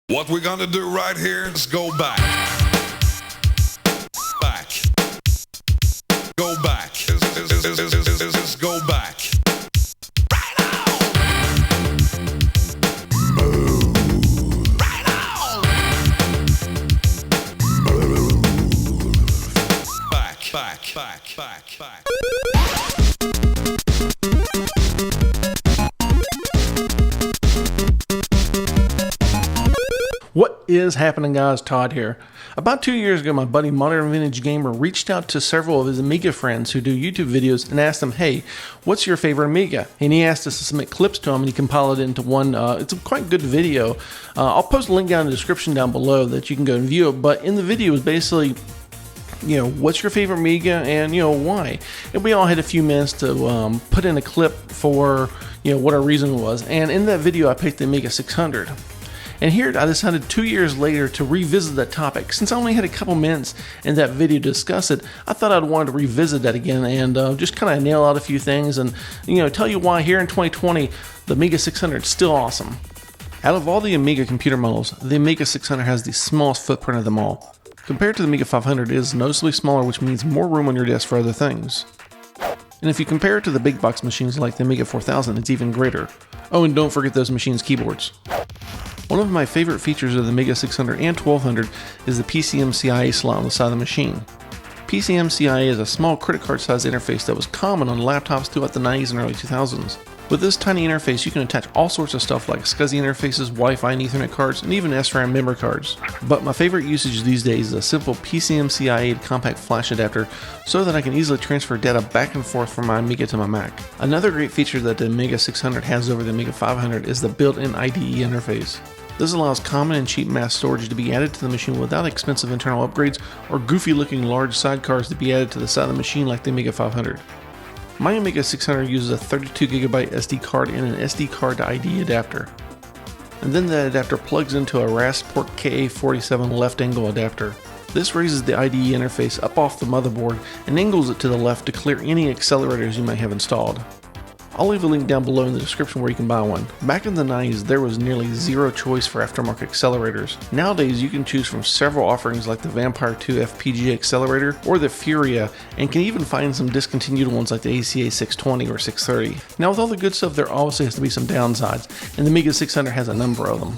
What we're gonna do right here is go back. Back. Go back. Is go back. Right on! Move. Right on! Move. Back. What is happening, guys? Todd here. About 2 years ago, my buddy Modern Vintage Gamer reached out to several of his Amiga friends who do YouTube videos and asked them, hey, what's your favorite Amiga? And he asked us to submit clips to him, and he compiled it into one. It's a quite good video. I'll post a link down in the description down below that you can go and view it. But in the video is basically, what's your favorite Amiga and, why? And we all had a few minutes to put in a clip for, what our reason was. And in that video, I picked the Amiga 600. And here I decided 2 years later to revisit that topic. Since I only had a couple minutes in that video to discuss it, I thought I'd want to revisit that again and just kind of nail out a few things and tell you why here in 2020 the Amiga 600 is still awesome. Out of all the Amiga computer models, the Amiga 600 has the smallest footprint of them all. Compared to the Amiga 500, it is noticeably smaller, which means more room on your desk for other things. And if you compare it to the big box machines like the Amiga 4000, it's even greater. Oh, and don't forget those machines' keyboards. One of my favorite features of the Amiga 600 and 1200 is the PCM-CIA slot on the side of the machine. PCM-CIA is a small credit card sized interface that was common on laptops throughout the 90s and early 2000s. With this tiny interface, you can attach all sorts of stuff like SCSI interfaces, Wi-Fi and Ethernet cards, and even SRAM memory cards. But my favorite usage these days is a simple PCM-CIA compact flash adapter so that I can easily transfer data back and forth from my Amiga to my Mac. Another great feature that the Amiga 600 has over the Amiga 500 is the built-in IDE interface. This allows common and cheap mass storage to be added to the machine without expensive internal upgrades or goofy looking large sidecars to be added to the side of the machine like the Amiga 500. My Amiga 600 uses a 32GB SD card and an SD card to IDE adapter. And then that adapter plugs into a Rasport KA47 left angle adapter. This raises the IDE interface up off the motherboard and angles it to the left to clear any accelerators you might have installed. I'll leave a link down below in the description where you can buy one. Back in the 90s, there was nearly zero choice for aftermarket accelerators. Nowadays, you can choose from several offerings like the Vampire 2 FPGA accelerator or the Furia, and can even find some discontinued ones like the ACA 620 or 630. Now, with all the good stuff, there obviously has to be some downsides, and the Amiga 600 has a number of them.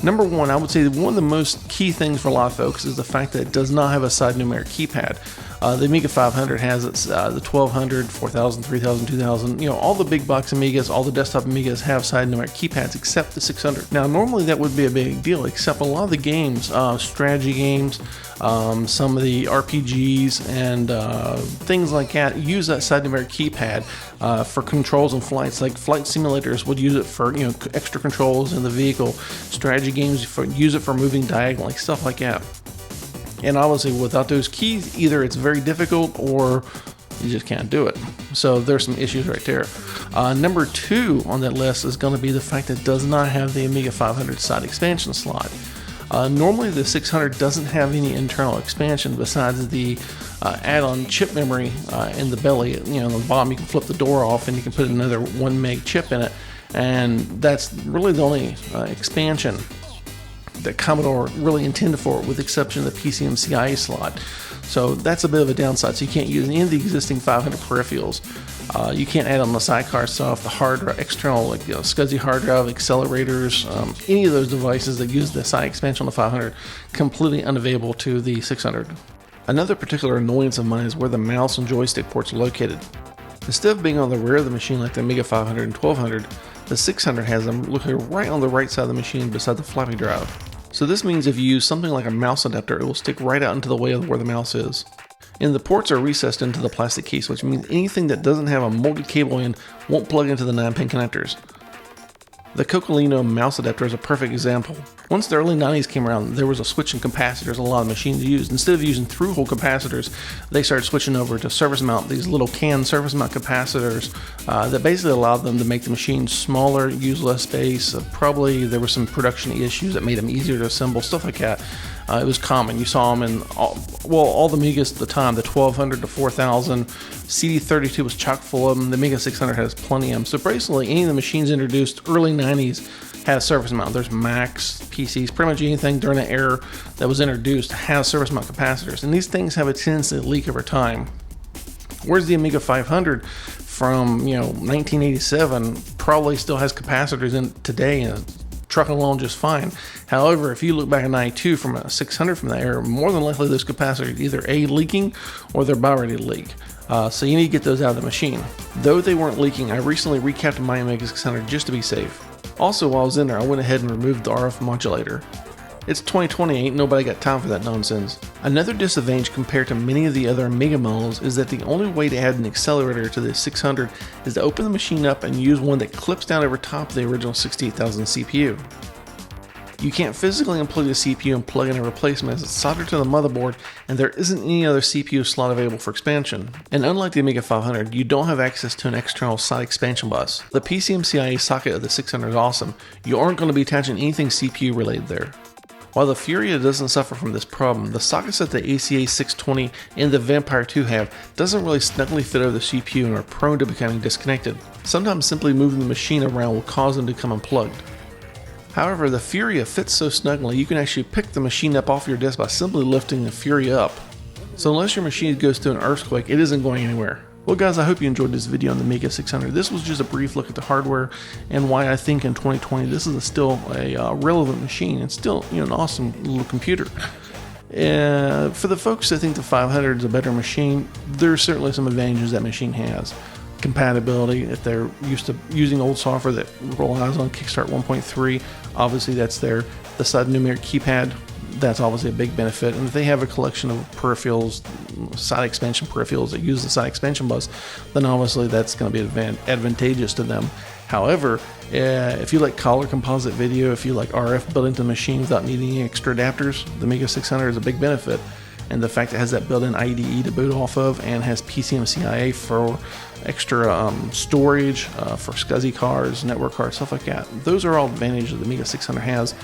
Number one, I would say that one of the most key things for a lot of folks is the fact that it does not have a side numeric keypad. The Amiga 500 has its, the 1200, 4000, 3000, 2000, all the big box Amigas, all the desktop Amigas have side numeric keypads except the 600. Now, normally that would be a big deal, except a lot of the games, strategy games, some of the RPGs and things like that use that side numeric keypad for controls and flights. Like flight simulators would use it for extra controls in the vehicle. Strategy games use it for moving diagonally, stuff like that. And obviously, without those keys, either it's very difficult or you just can't do it. So there's some issues right there. Number two on that list is going to be the fact that it does not have the Amiga 500 side expansion slot. Normally, the 600 doesn't have any internal expansion besides the add-on chip memory in the belly. On the bottom, you can flip the door off and you can put another 1 meg chip in it. And that's really the only expansion that Commodore really intended for, with the exception of the PCM-CIA slot. So that's a bit of a downside. So you can't use any of the existing 500 peripherals. You can't add on the sidecar stuff, the hard drive, external like SCSI hard drive, accelerators, any of those devices that use the side expansion on the 500, completely unavailable to the 600. Another particular annoyance of mine is where the mouse and joystick ports are located. Instead of being on the rear of the machine like the Amiga 500 and 1200, the 600 has them looking right on the right side of the machine beside the floppy drive. So this means if you use something like a mouse adapter, it will stick right out into the way of where the mouse is. And the ports are recessed into the plastic case, which means anything that doesn't have a molded cable in won't plug into the 9-pin connectors. The Cocolino mouse adapter is a perfect example. Once the early 90s came around, there was a switch in capacitors a lot of machines used. Instead of using through-hole capacitors, they started switching over to surface mount, these little can surface mount capacitors that basically allowed them to make the machine smaller, use less space. Probably there were some production issues that made them easier to assemble, stuff like that. It was common. You saw them in all the Amigas at the time, the 1200 to 4000. CD32 was chock full of them. The Amiga 600 has plenty of them. So basically, any of the machines introduced early 90s had a surface mount. There's Macs, PCs, pretty much anything during the era that was introduced has surface mount capacitors. And these things have a tendency to leak over time. Whereas the Amiga 500 from 1987 probably still has capacitors in today and trucking along just fine. However, if you look back at 92 from a 600 from that era, more than likely those capacitors either A, leaking, or they're about ready to leak. So you need to get those out of the machine. Though they weren't leaking, I recently recapped my Amiga 600 just to be safe. Also, while I was in there, I went ahead and removed the RF modulator. It's 2020, ain't nobody got time for that nonsense. Another disadvantage compared to many of the other Amiga models is that the only way to add an accelerator to the 600 is to open the machine up and use one that clips down over top of the original 68000 CPU. You can't physically unplug the CPU and plug in a replacement as it's soldered to the motherboard, and there isn't any other CPU slot available for expansion. And unlike the Amiga 500, you don't have access to an external side expansion bus. The PCMCIe socket of the 600 is awesome. You aren't going to be attaching anything CPU related there. While the Furia doesn't suffer from this problem, the sockets that the ACA 620 and the Vampire 2 have doesn't really snugly fit over the CPU and are prone to becoming disconnected. Sometimes simply moving the machine around will cause them to become unplugged. However, the Furia fits so snugly you can actually pick the machine up off your desk by simply lifting the Furia up. So unless your machine goes through an earthquake, it isn't going anywhere. Well guys, I hope you enjoyed this video on the Amiga 600. This was just a brief look at the hardware and why I think in 2020 this is still a relevant machine. It's still an awesome little computer. For the folks that think the 500 is a better machine, there's certainly some advantages that machine has. Compatibility, if they're used to using old software that relies on Kickstart 1.3, obviously that's there. The side numeric keypad, that's obviously a big benefit. And if they have a collection of peripherals, side expansion peripherals that use the side expansion bus, then obviously that's going to be advantageous to them. However, if you like color composite video, if you like RF built into the machine without needing any extra adapters, the Amiga 600 is a big benefit. And the fact it has that built-in IDE to boot off of and has PCMCIe for extra storage for SCSI cards, network cards, stuff like that. Those are all advantages the Amiga 600 has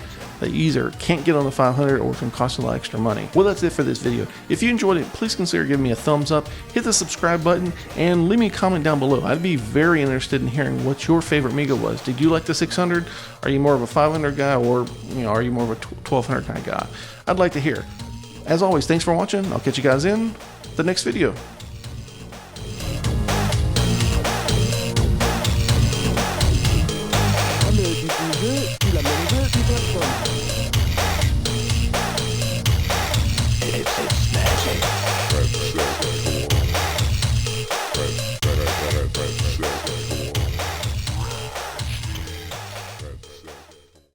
that you either can't get on the 500 or can cost you a lot extra money. Well, that's it for this video. If you enjoyed it, please consider giving me a thumbs up, hit the subscribe button, and leave me a comment down below. I'd be very interested in hearing what your favorite Amiga was. Did you like the 600? Are you more of a 500 guy, or are you more of a 1200 kind of guy? I'd like to hear. As always, thanks for watching. I'll catch you guys in the next video. Diffuser, tu l'as mélangé, tu transformes.